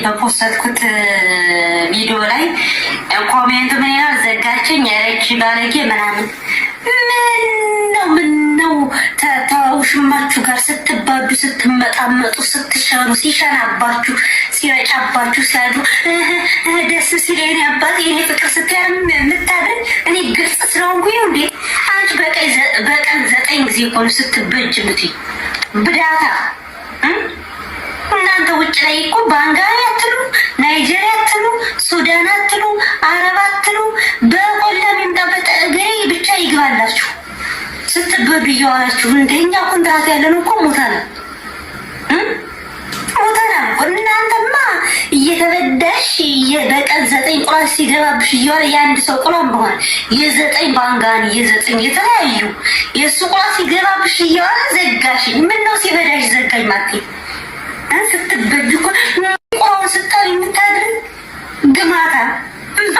በፖስተትኩት ቪዲዮ ላይ ኮሜንት ምን ያህል ዘጋችኝ ያለች ባለጌ ምናምን ምን ነው ተውሽማችሁ ጋር ስትባዱ ስትመጣመጡ ስትሸኑ ሲሸናባችሁ ሲረጫባችሁ ሲያዱ ደስ ሲለኝ አባት የኔ ፍቅር ስትያም የምታደር እኔ ግልጽ ስለሆንኩኝ ነው እንዴ? አንቺ በቀን 9 ጊዜ እኮ ነው ስትበጅ ምትይ ብዳታ። እናንተ ውጭ ላይ እኮ ባንጋሊ አትሉ፣ ናይጄሪያ አትሉ፣ ሱዳን አትሉ፣ አረብ አትሉ፣ በቆላ የሚምጣበት እግሬ ብቻ ይግባላችሁ ስትበዱ እየዋላችሁ። እንደኛ ኮንትራት ያለን እኮ ሞታና እናንተማ እየተበዳሽ በቀን 9 ቁራስ ሲገባብሽ እየዋለ የአንድ ሰው ቁራም በሆነ የ9 ባንጋኒ የ9 የተለያዩ የእሱ ቁራስ ሲገባብሽ እየዋለ ዘጋሽ። ምነው ሲበዳሽ ዘጋኝ ማለት ስትበጅ እኮ ቁራውን ስታሪ የምታድር ግማታ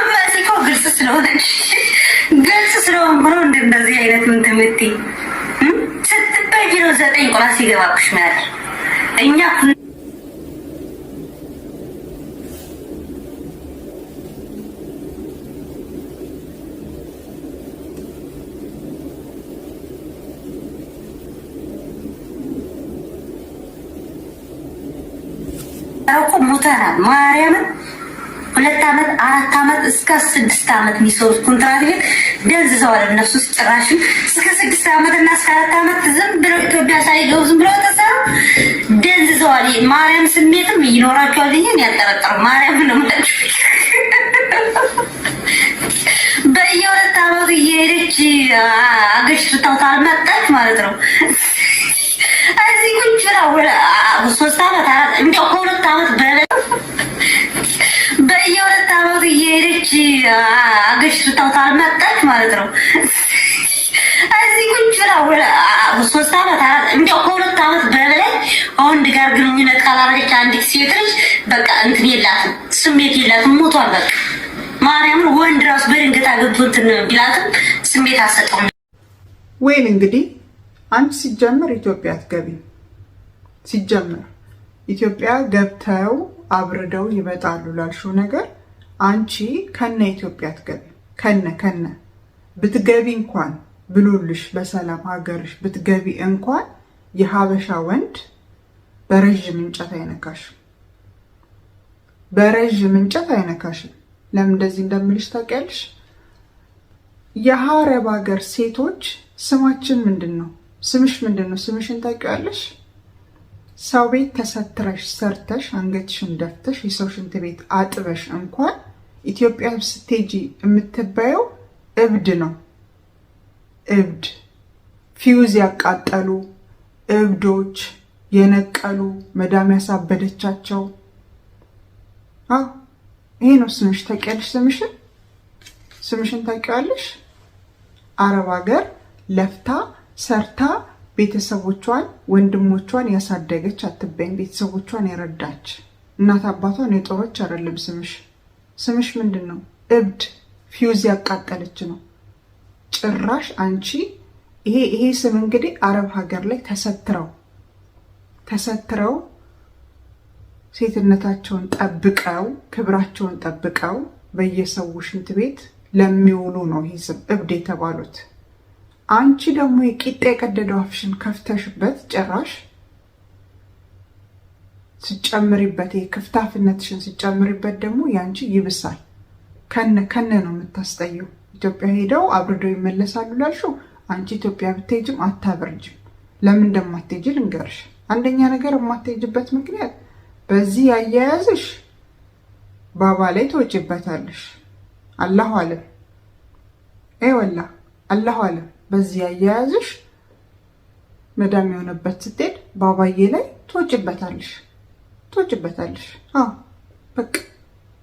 ማሲኮ ግልጽ ስለሆነ ብሎ እንደዚህ አይነት ምን ትምቲ ስትበጅ ነው 9 ቁራስ ሲገባብሽ ማለት እኛ አውቆ ሞተና ማርያምን 2 ዓመት 4 ዓመት እስከ 6 ዓመት የሚሰሩት ኮንትራት ቤት ደንዝዘዋል። እነሱ ጭራሽ እስከ 6 ዓመት እና እስከ 4 ዓመት ዝም ብለው ኢትዮጵያ ሳይገቡ ዝም ብለው ተሰሩ ደንዝዘዋል። ማርያም ስሜትም ይኖራቸዋል እንጂ ያጠረጠሩ ማርያም ነው ማለት በየ2 ዓመቱ እየሄደች አገሽታው ታልመጣች ማለት ነው። እዚህ ቁጭ ብላ 3 ዓመት እንደው 2 ዓመት በየ2 ዓመቱ እየሄደች አገሽታው ታልመጣች ማለት ነው። እዚህ ቁጭ ብላ 3 ዓመት እንደው 2 ዓመት በላይ ወንድ ጋር ግንኙነት ካላረገች አንዲት ሴት ልጅ በቃ እንትን የላትም፣ ስሜት የላትም፣ ሞቷል በቃ ማርያምን። ወንድ ራሱ በድንገት አገብቶ እንትን ቢላትም ስሜት አሰጠው ወይን እንግዲህ አንቺ ሲጀመር ኢትዮጵያ አትገቢም። ሲጀመር ኢትዮጵያ ገብተው አብርደው ይመጣሉ ላልሽው ነገር አንቺ ከነ ኢትዮጵያ አትገቢም። ከነ ብትገቢ እንኳን ብሎልሽ በሰላም ሀገርሽ ብትገቢ እንኳን የሀበሻ ወንድ በረዥም እንጨት አይነካሽም። በረዥም እንጨት አይነካሽም። ለምን እንደዚህ እንደምልሽ ታውቂያለሽ? የአረብ ሀገር ሴቶች ስማችን ምንድነው? ስምሽ ምንድነው? ስምሽን ታውቂያለሽ? ሰው ቤት ተሰትረሽ ሰርተሽ አንገትሽን ደፍተሽ የሰው ሽንት ቤት አጥበሽ እንኳን ኢትዮጵያ ስትሄጂ የምትባየው እብድ ነው። እብድ ፊውዝ ያቃጠሉ እብዶች የነቀሉ መዳም ያሳበደቻቸው። ይሄ ነው ስምሽ። ታውቂያለሽ? ስምሽን ታውቂያለሽ? አረብ ሀገር ለፍታ ሰርታ ቤተሰቦቿን ወንድሞቿን ያሳደገች አትበይም። ቤተሰቦቿን የረዳች እናት አባቷን የጦረች አይደለም ስምሽ። ስምሽ ምንድነው? እብድ ፊውዝ ያቃጠለች ነው። ጭራሽ አንቺ ይሄ ስም እንግዲህ አረብ ሀገር ላይ ተሰትረው ሴትነታቸውን ጠብቀው ክብራቸውን ጠብቀው በየሰው ሽንት ቤት ለሚውሉ ነው ይሄ ስም እብድ የተባሉት። አንቺ ደግሞ የቂጣ የቀደደው አፍሽን ከፍተሽበት ጭራሽ ሲጨምሪበት የክፍታፍነትሽን ሲጨምሪበት ደግሞ ያንቺ ይብሳል። ከነ ነው የምታስጠየው። ኢትዮጵያ ሄደው አብርደው ይመለሳሉ ላልሽው አንቺ ኢትዮጵያ ብትሄጂም አታበርጅም። ለምን እንደማትሄጂ ልንገርሽ። አንደኛ ነገር የማትሄጂበት ምክንያት በዚህ ያያያዝሽ ባባ ላይ ትወጪበታለሽ። አላሁ አለም ወላ አላሁ አለም። በዚህ ያያያዝሽ መዳም የሆነበት ስትሄድ ባባዬ ላይ ትወጪበታለሽ። በቃ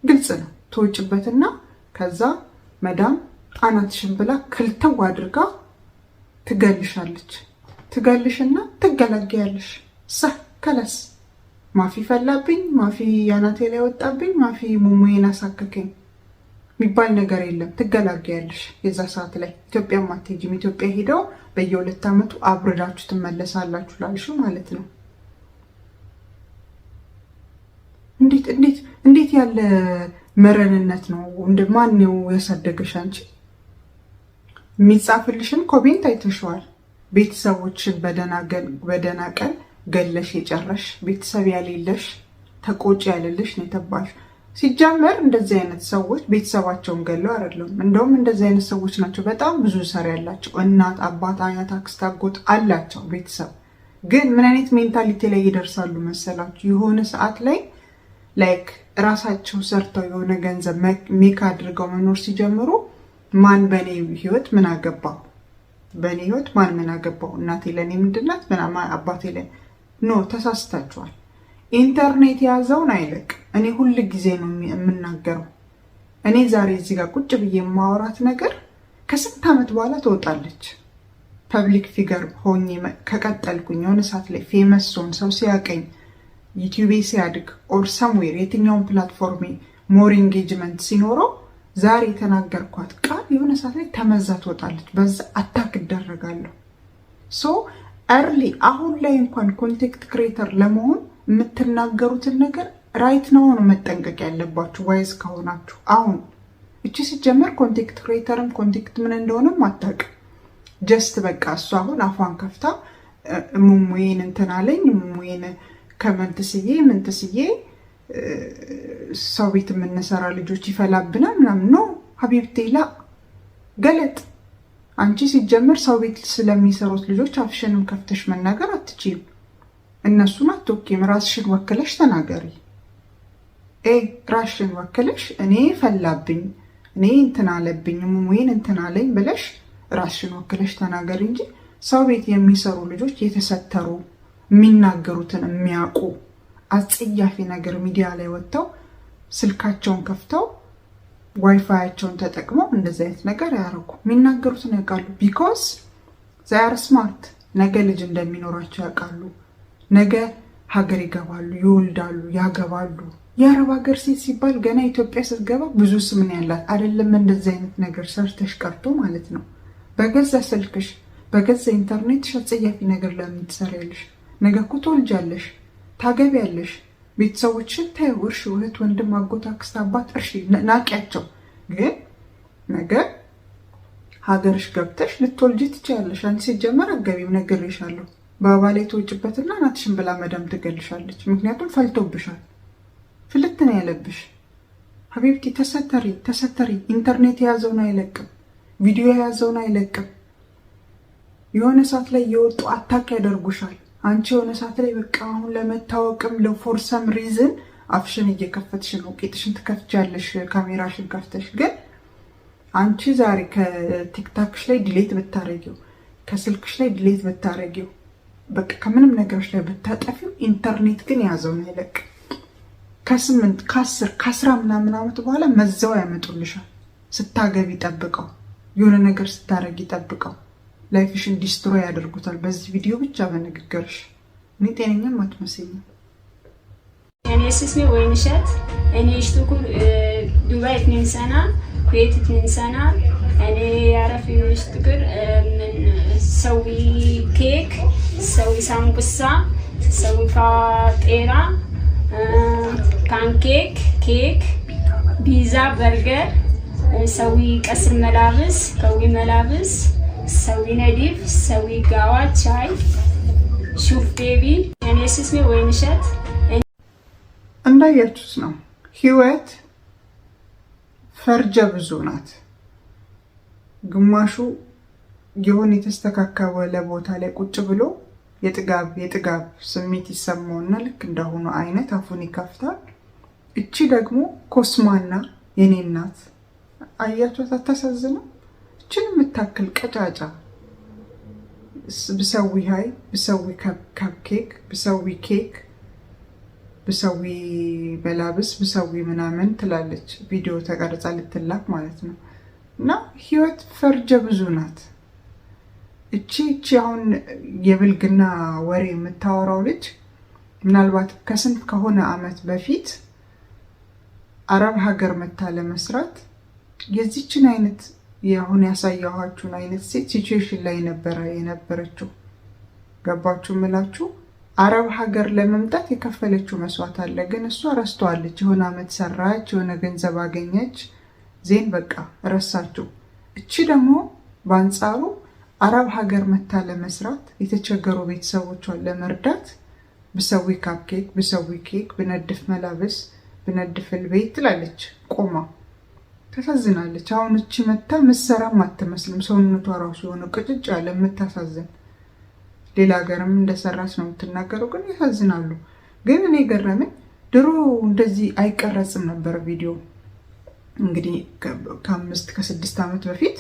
ግልጽ ነው። ትወጪበትና ከዛ መዳም አናትሽን ብላ ክልተው አድርጋ ትገልሽና ትገላገያለሽ። ከለስ ማፊ ፈላብኝ፣ ማፊ ያናቴ ላይ ወጣብኝ፣ ማፊ ሙሙዬን አሳከከኝ የሚባል ነገር የለም። ትገላገያለሽ። የዛ ሰዓት ላይ ኢትዮጵያ ማትሄጂም። ኢትዮጵያ ሄደው በየ2 ዓመቱ አብርዳችሁ ትመለሳላችሁ ላልሽው ማለት ነው። እንዴት እንዴት ያለ መረንነት ነው? ማን ነው ያሳደገሽ አንቺ? የሚጻፍልሽን ኮሜንት አይተሽዋል። ቤተሰቦችን በደህና ቀን ገለሽ የጨረሽ ቤተሰብ ያሌለሽ ተቆጪ ያለልሽ ነው የተባልሽ። ሲጀመር እንደዚህ አይነት ሰዎች ቤተሰባቸውን ገለው አይደለም። እንደውም እንደዚህ አይነት ሰዎች ናቸው በጣም ብዙ ሰር ያላቸው እናት፣ አባት፣ አያት፣ አክስት፣ አጎት አላቸው ቤተሰብ። ግን ምን አይነት ሜንታሊቲ ላይ ይደርሳሉ መሰላችሁ? የሆነ ሰዓት ላይ ላይክ ራሳቸው ሰርተው የሆነ ገንዘብ ሜክ አድርገው መኖር ሲጀምሩ ማን በኔ ህይወት ምን አገባው? በኔ ህይወት ማን ምን አገባው? እናቴ ለኔ ምንድናት? አባቴ ለኔ ኖ፣ ተሳስታችኋል። ኢንተርኔት የያዘውን አይለቅ። እኔ ሁሉ ጊዜ ነው የምናገረው። እኔ ዛሬ እዚህ ጋር ቁጭ ብዬ የማወራት ነገር ከስንት ዓመት በኋላ ትወጣለች። ፐብሊክ ፊገር ሆኜ ከቀጠልኩኝ የሆነ ሰዓት ላይ ፌመስ ሆን ሰው ሲያቀኝ ዩቲዩብ ሲያድግ ኦር ሰምዌር የትኛውን ፕላትፎርም ሞር ኢንጌጅመንት ሲኖረው ዛሬ የተናገርኳት ቃል የሆነ ሰዓት ላይ ተመዛ ትወጣለች። በዛ አታክ እደረጋለሁ። ሶ እርሊ አሁን ላይ እንኳን ኮንቴንት ክሬተር ለመሆን የምትናገሩትን ነገር ራይት ነው መጠንቀቅ ያለባችሁ ዋይዝ ከሆናችሁ። አሁን እቺ ሲጀመር ኮንቴንት ክሬተርም ኮንቴንት ምን እንደሆነም አታውቅም። ጀስት በቃ እሱ አሁን አፏን ከፍታ ሙሙዬን እንትን አለኝ ሙሙዬን ከመንትስዬ ምንትስዬ ሰው ቤት የምንሰራ ልጆች ይፈላብናል ምናምን ነው ሀቢብቴ ላ ገለጥ። አንቺ ሲጀመር ሰው ቤት ስለሚሰሩት ልጆች አፍሽንም ከፍተሽ መናገር አትችይም። እነሱን አትወኪም። ራስሽን ወክለሽ ተናገሪ። ራስሽን ወክለሽ እኔ ፈላብኝ እኔ እንትን አለብኝ ሙሙዬን እንትን አለኝ ብለሽ ራስሽን ወክለሽ ተናገሪ እንጂ ሰው ቤት የሚሰሩ ልጆች የተሰተሩ የሚናገሩትን የሚያውቁ አጸያፊ ነገር ሚዲያ ላይ ወጥተው ስልካቸውን ከፍተው ዋይፋያቸውን ተጠቅመው እንደዚህ አይነት ነገር ያደርጉ። የሚናገሩትን ያውቃሉ። ቢኮዝ ዛር ስማርት። ነገ ልጅ እንደሚኖራቸው ያውቃሉ። ነገ ሀገር ይገባሉ፣ ይወልዳሉ፣ ያገባሉ። የአረብ ሀገር ሴት ሲባል ገና ኢትዮጵያ ስትገባ ብዙ ስምን ያላት አይደለም። እንደዚህ አይነት ነገር ሰርተሽ ቀርቶ ማለት ነው። በገዛ ስልክሽ በገዛ ኢንተርኔትሽ አጸያፊ ነገር ለምን ትሰሪያለሽ? ነገ እኮ ትወልጃለሽ፣ ታገቢያለሽ፣ ቤተሰቦችሽን ታዩ፣ እርሺ፣ እህት፣ ወንድም፣ አጎት፣ አክስት፣ አባት እርሺ፣ ናቂያቸው። ግን ነገ ሀገርሽ ገብተሽ ልትወልጂ ትችያለሽ። አንቺ ሲጀመር አገቢም ነግሬሻለሁ። በአባ ላይ ተወጭበትና እናትሽን ብላ መዳም ትገልሻለች። ምክንያቱም ፈልቶብሻል። ፍልት ነው ያለብሽ። ሀቢብቲ ተሰተሪ። ኢንተርኔት የያዘውን አይለቅም፣ ቪዲዮ የያዘውን አይለቅም። የሆነ ሰዓት ላይ የወጡ አታክ ያደርጉሻል። አንቺ የሆነ ሰዓት ላይ በቃ አሁን ለመታወቅም ለፎርሰም ሪዝን አፍሽን እየከፈትሽ ነው። ቄጥሽን ትከፍቻለሽ ካሜራሽን ከፍተሽ። ግን አንቺ ዛሬ ከቲክታክሽ ላይ ዲሌት ብታረጊው፣ ከስልክሽ ላይ ዲሌት ብታረጊው፣ በቃ ከምንም ነገሮች ላይ ብታጠፊው ኢንተርኔት ግን ያዘውን አይለቅ። ከ8 ከ10 ከ10 ምናምን ዓመት በኋላ መዛው ያመጡልሻል። ስታገቢ ጠብቀው፣ የሆነ ነገር ስታረጊ ጠብቀው። ላይፍሽን ዲስትሮይ ያደርጉታል በዚህ ቪዲዮ ብቻ በንግግርሽ። እኔ ጤነኛም አትመስይም። እኔ ስስሜ ወይንሸት እኔ ሽቱኩል ዱባይ ትንሰና ኩዌት ትንሰና እኔ ያረፍ ሽቱኩል ምን ሰዊ ኬክ ሰዊ ሳምቡሳ ሰዊ ፋጤራ ፓንኬክ ኬክ ፒዛ በርገር ሰዊ ቀስር መላብስ ከዊ መላብስ ሰዊ ነዲፍ ሰዊ ጋዋ ቻይ ሹፍ ቤቢ እኔ ስስሜ ወይንሸት። እንዳያችሁት ነው ህይወት ፈርጀ ብዙ ናት። ግማሹ የሆነ የተስተካከለ ቦታ ላይ ቁጭ ብሎ የጥጋብ ስሜት ይሰማውና ልክ እንደሆነ አይነት አፉን ይከፍታል። እቺ ደግሞ ኮስማና የኔ እናት አያችኋት? አታሳዝነው? እችን የምታክል ቀጫጫ ብሰዊ ሃይ ብሰዊ ካፕኬክ ብሰዊ ኬክ ብሰዊ በላብስ ብሰዊ ምናምን ትላለች። ቪዲዮ ተቀርጻ ልትላክ ማለት ነው። እና ህይወት ፈርጀ ብዙ ናት። እቺ አሁን የብልግና ወሬ የምታወራው ልጅ ምናልባት ከስንት ከሆነ አመት በፊት አረብ ሀገር መታ ለመስራት የዚችን አይነት የአሁን ያሳየኋችሁን አይነት ሴት ሲቹዌሽን ላይ የነበረችው። ገባችሁ ምላችሁ? አረብ ሀገር ለመምጣት የከፈለችው መስዋዕት አለ። ግን እሷ ረስተዋለች። የሆነ አመት ሰራች፣ የሆነ ገንዘብ አገኘች፣ ዜን በቃ ረሳችው። እቺ ደግሞ በአንጻሩ አረብ ሀገር መታ ለመስራት የተቸገሩ ቤተሰቦቿን ለመርዳት ብሰዊ ካፕኬክ፣ ብሰዊ ኬክ፣ ብነድፍ መላበስ፣ ብነድፍ ልቤት ትላለች ቆማ። ታሳዝናለች። አሁን እቺ መታ ምሰራም አትመስልም። ሰውነቷ ራሱ የሆነ ቅጭጭ ያለ የምታሳዝን፣ ሌላ ሀገርም እንደሰራች ነው የምትናገረው። ግን ያሳዝናሉ። ግን እኔ ገረመኝ፣ ድሮ እንደዚህ አይቀረጽም ነበር ቪዲዮ። እንግዲህ ከ5-6 ዓመት በፊት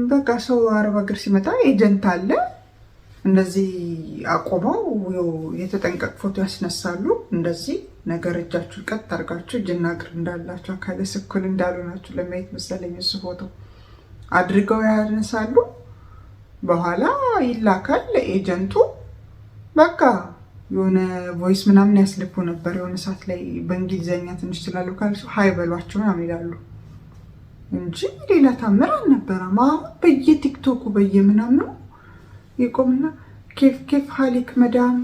በቃ ሰው አረብ ሀገር ሲመጣ ኤጀንት አለ፣ እንደዚህ አቆመው የተጠንቀቅ ፎቶ ያስነሳሉ። እንደዚህ ነገር እጃችሁ ቀጥ አድርጋችሁ እጅና እግር እንዳላችሁ አካለ ስኩል እንዳሉ ናችሁ ለማየት መሰለኝ እሱ ፎቶ አድርገው ያነሳሉ። በኋላ ይላካል ለኤጀንቱ። በቃ የሆነ ቮይስ ምናምን ያስልኩ ነበር። የሆነ ሰዓት ላይ በእንግሊዘኛ ትንሽ ስላሉ ካልሱ ሀይ በሏቸው ምናምን ይላሉ እንጂ ሌላ ታምር አልነበረም። አሁን በየቲክቶኩ በየምናምኑ ይቆምና ኬፍ ሀሊክ መዳም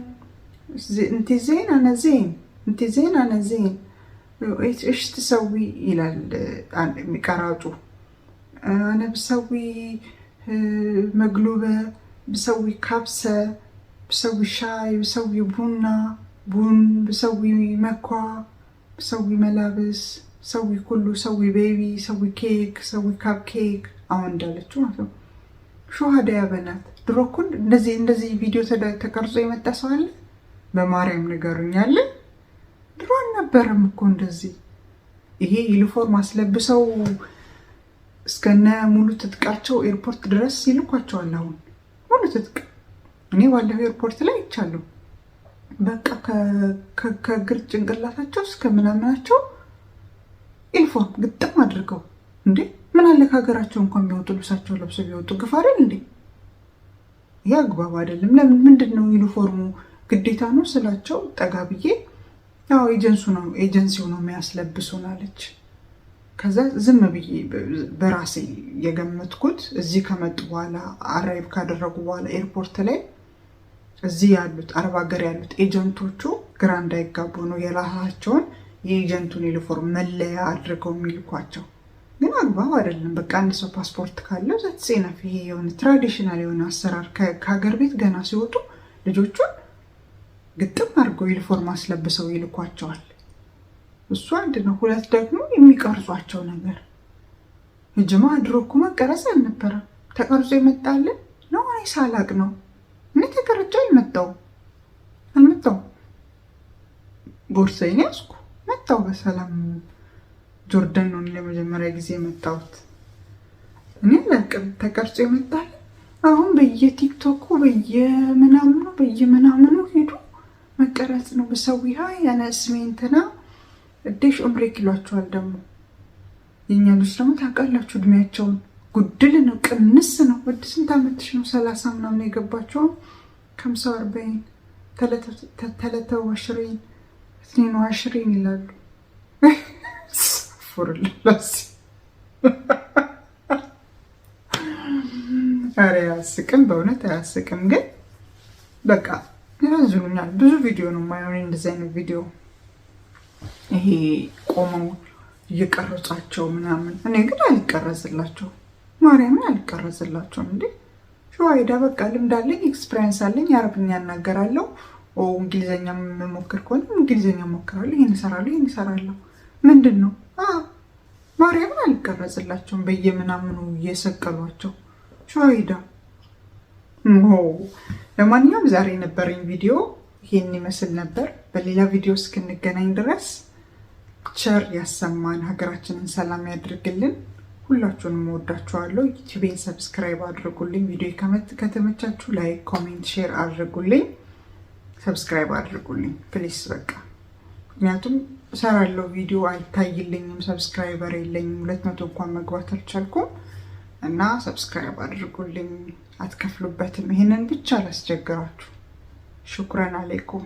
እንቲ ዜን አነ ዜን እንቲ ዜን አነ ዜን እሽ ትሰዊ ይላል የሚቀራጩ። አነ ብሰዊ መግሉበ፣ ብሰዊ ካብሰ፣ ብሰዊ ሻይ፣ ብሰዊ ቡና ቡን፣ ብሰዊ መኳ፣ ብሰዊ መላብስ፣ ሰዊ ኩሉ፣ ሰዊ ቤቢ፣ ሰዊ ኬክ፣ ሰዊ ካፕ ኬክ። አሁን እንዳለችው ማለት ነው። ሹሃዳ ያበናት። ድሮ እኮ እንደዚህ ቪዲዮ ተቀርጾ የመጣ ሰው አለ? በማርያም ንገሩኝ አለ? ድሮ አልነበረም እኮ እንደዚህ። ይሄ ዩኒፎርም አስለብሰው እስከነ ሙሉ ትጥቃቸው ኤርፖርት ድረስ ይልኳቸዋል። አሁን ሙሉ ትጥቅ እኔ ባለፈው ኤርፖርት ላይ ይቻለሁ። በቃ ከእግር ጭንቅላታቸው እስከ ምናምናቸው ዩኒፎርም ግጥም አድርገው። እንዴ ምን አለ ከሀገራቸው እንኳን ቢወጡ ልብሳቸው ለብሰው ቢወጡ ግፍ አይደል እንዴ? ይህ አግባብ አይደለም። ለምን ምንድነው ዩኒፎርሙ ግዴታ ነው ስላቸው ጠጋ ብዬ ያው ኤጀንሲው ነው የሚያስለብሱን አለች። ከዛ ዝም ብዬ በራሴ የገመትኩት እዚህ ከመጡ በኋላ አራይቭ ካደረጉ በኋላ ኤርፖርት ላይ እዚህ ያሉት አረብ ሀገር ያሉት ኤጀንቶቹ ግራ እንዳይጋቡ ነው የራሳቸውን የኤጀንቱን ዩኒፎርም መለያ አድርገው የሚልኳቸው። ግን አግባብ አይደለም። በቃ አንድ ሰው ፓስፖርት ካለው ዘትሴናፍ ይሄ የሆነ ትራዲሽናል የሆነ አሰራር ከሀገር ቤት ገና ሲወጡ ልጆቹን ግጥም አድርገው ዩኒፎርም አስለብሰው ይልኳቸዋል። እሱ አንድ ነው። ሁለት ደግሞ የሚቀርጿቸው ነገር እጅማ ድሮ እኮ መቀረጽ አልነበረም። ተቀርጾ ይመጣልን ነው እኔ ሳላቅ ነው እኔ ተቀርጾ ይመጣው አልመጣው ቦርሳዬን ያዝኩ መጣው በሰላም። ጆርዳን ነው ለመጀመሪያ ጊዜ መጣሁት። እኔ ለቅም ተቀርጾ ይመጣል። አሁን በየቲክቶኩ በየምናምኑ ሄዱ መቀረጽ ነው። በሰዊሃ ያነ እስሜንትና እዴሽ ኡምሬክ ይሏቸዋል። ደግሞ የኛ ልጅ ደግሞ ታውቃላችሁ እድሜያቸውን ጉድል ነው፣ ቅንስ ነው። ወደ ስንት ዓመትሽ ነው? 30 ምናምን የገባቸው 45 ተለተው 20 22 ይላሉ። ፉርላስ አረ ያስቅም፣ በእውነት አያስቅም። ግን በቃ ያዝኑኛል። ብዙ ቪዲዮ ነው የማይሆን እንደዚህ አይነት ቪዲዮ ይሄ ቆመው እየቀረጻቸው ምናምን። እኔ ግን አልቀረጽላቸው፣ ማርያምን አልቀረጽላቸውም። እንዴ ሸዋይዳ በቃ ልምድ አለኝ፣ ኤክስፒሪየንስ አለኝ። አረብኛ እናገራለሁ። እንግሊዘኛ መሞክር ከሆነ እንግሊዘኛ ሞክራለሁ። ይሄን እሰራለሁ። ምንድን ነው ማርያምን አልቀረጽላቸውም። በየምናምኑ እየሰቀሏቸው ሸዋይዳ። ለማንኛውም ዛሬ የነበረኝ ቪዲዮ ይሄን ይመስል ነበር። በሌላ ቪዲዮ እስክንገናኝ ድረስ ቸር ያሰማን፣ ሀገራችንን ሰላም ያድርግልን። ሁላችሁንም ወዳችኋለሁ። ዩቲዩቤን ሰብስክራይብ አድርጉልኝ። ቪዲዮ ከተመቻችሁ ላይክ፣ ኮሜንት፣ ሼር አድርጉልኝ። ሰብስክራይብ አድርጉልኝ ፕሊስ። በቃ ምክንያቱም እሰራለሁ ቪዲዮ አይታይልኝም፣ ሰብስክራይበር የለኝም። 200 እንኳን መግባት አልቻልኩም እና ሰብስክራይብ አድርጉልኝ። አትከፍሉበትም። ይሄንን ብቻ ላስቸግራችሁ። ሹክራን አለይኩም።